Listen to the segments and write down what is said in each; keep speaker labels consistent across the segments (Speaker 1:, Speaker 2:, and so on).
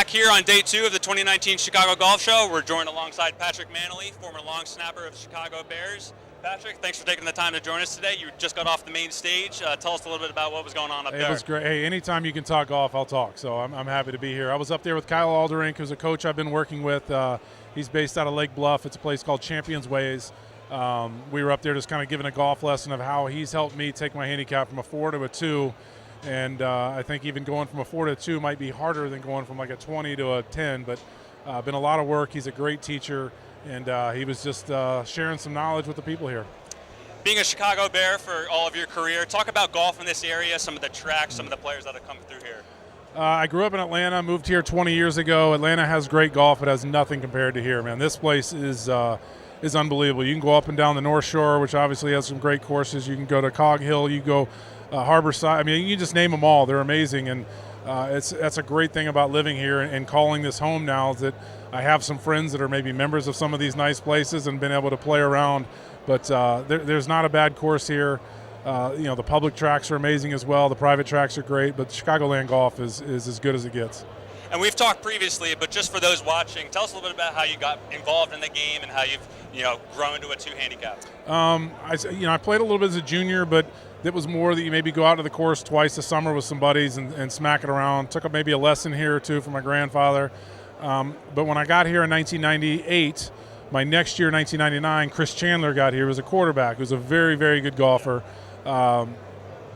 Speaker 1: back here on day 2 of the 2019 Chicago Golf Show. We're joined alongside Patrick Mannelly, former long snapper of the Chicago Bears. Patrick, thanks for taking the time to join us today. You just got off the main stage. Tell us a little bit about what was going on up there.
Speaker 2: It was great. Hey, anytime you can talk golf, I'll talk. So I'm happy to be here. I was up there with Kyle Alderink, who's a coach I've been working with. He's based out of Lake Bluff. It's a place called Champions Ways. We were up there just kind of giving a golf lesson of how he's helped me take my handicap from a 4 to a 2. And I think even going from a 4 to a 2 might be harder than going from like a 20 to a 10. But been a lot of work. He's a great teacher. And he was just sharing some knowledge with the people here.
Speaker 1: Being a Chicago Bear for all of your career, talk about golf in this area, some of the tracks, some of the players that have come through here.
Speaker 2: I grew up in Atlanta, moved here 20 years ago. Atlanta has great golf. It has nothing compared to here, man. This place is unbelievable. You can go up and down the North Shore, which obviously has some great courses. You can go to Cog Hill. You go Harborside. I mean, you just name them all. They're amazing, and that's a great thing about living here and calling this home now is that I have some friends that are maybe members of some of these nice places and been able to play around. But there's not a bad course here. The public tracks are amazing as well. The private tracks are great, but Chicagoland golf is as good as it gets.
Speaker 1: And we've talked previously, but just for those watching, tell us a little bit about how you got involved in the game and how you've grown to a 2 handicap.
Speaker 2: I played a little bit as a junior, but it was more that you maybe go out to the course twice a summer with some buddies and smack it around. Took maybe a lesson here or two from my grandfather. But when I got here in 1998, my next year, 1999, Chris Chandler got here. He was a quarterback. He was a very, very good golfer.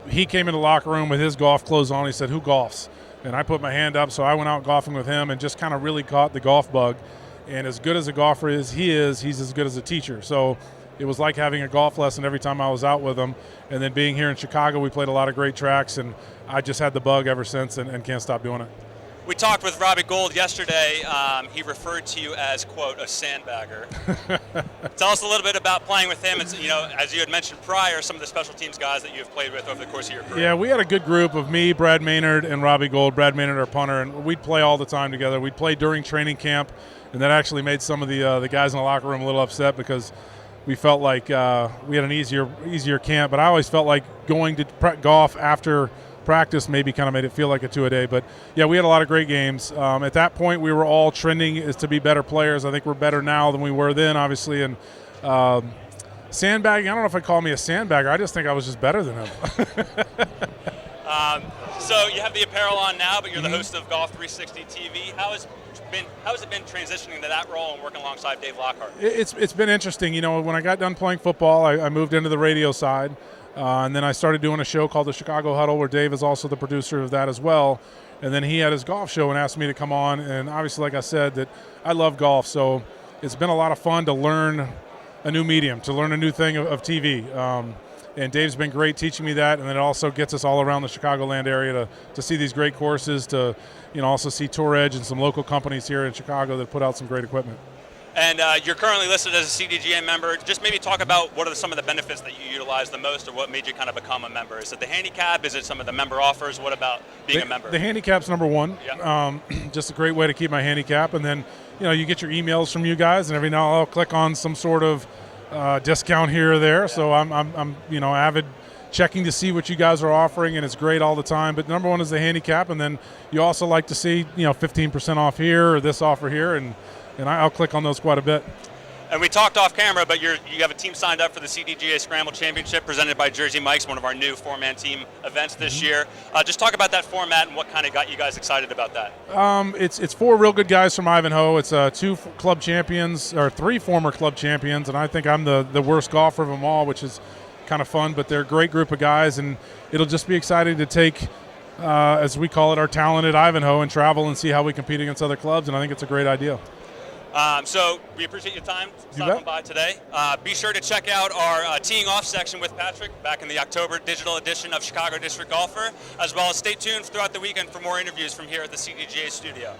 Speaker 2: He came in the locker room with his golf clothes on. He said, "Who golfs?" And I put my hand up, so I went out golfing with him and just kind of really caught the golf bug. And as good as a golfer he's as good as a teacher. So it was like having a golf lesson every time I was out with him. And then being here in Chicago, we played a lot of great tracks, and I just had the bug ever since and can't stop doing it.
Speaker 1: We talked with Robbie Gould yesterday. He referred to you as, quote, a sandbagger. Tell us a little bit about playing with him. It's, as you had mentioned prior, some of the special teams guys that you've played with over the course of your career.
Speaker 2: Yeah, we had a good group of me, Brad Maynard, and Robbie Gould. Brad Maynard, our punter, and we'd play all the time together. We'd play during training camp, and that actually made some of the guys in the locker room a little upset because we felt like we had an easier camp. But I always felt like going to golf after practice maybe kind of made it feel like a 2-a-day. But yeah, we had a lot of great games. At that point, we were all trending as to be better players. I think we're better now than we were then, obviously. And sandbagging, I don't know if I'd call me a sandbagger. I just think I was just better than him.
Speaker 1: So you have the apparel on now, but you're the host of Golf360 TV. How has it been transitioning to that role and working alongside Dave Lockhart?
Speaker 2: It's been interesting. When I got done playing football, I moved into the radio side. And then I started doing a show called the Chicago Huddle, where Dave is also the producer of that as well. And then he had his golf show and asked me to come on. And obviously, like I said, that I love golf. So it's been a lot of fun to learn a new medium, to learn a new thing of TV. And Dave's been great teaching me that. And then it also gets us all around the Chicagoland area to see these great courses, to also see Tour Edge and some local companies here in Chicago that put out some great equipment.
Speaker 1: And you're currently listed as a CDGA member. Just maybe talk about what are some of the benefits that you utilize the most, or what made you kind of become a member? Is it the handicap? Is it some of the member offers? What about being a member?
Speaker 2: The handicap's number one.
Speaker 1: Yeah.
Speaker 2: Just a great way to keep my handicap. And then, you get your emails from you guys, and every now I'll click on some sort of discount here or there. Yeah. So I'm avid checking to see what you guys are offering, and it's great all the time. But number one is the handicap, and then you also like to see 15% off here or this offer here, and I'll click on those quite a bit.
Speaker 1: And we talked off camera, but you have a team signed up for the CDGA Scramble Championship presented by Jersey Mike's, one of our new 4-man team events this year. Just talk about that format and what kind of got you guys excited about that.
Speaker 2: It's 4 real good guys from Ivanhoe. It's 2 club champions, or 3 former club champions, and I think I'm the worst golfer of them all, which is kind of fun. But they're a great group of guys, and it'll just be exciting to take, as we call it, our talent at Ivanhoe and travel and see how we compete against other clubs, and I think it's a great idea.
Speaker 1: So we appreciate your time stopping by today. Be sure to check out our teeing off section with Patrick back in the October digital edition of Chicago District Golfer, as well as stay tuned throughout the weekend for more interviews from here at the CDGA studio.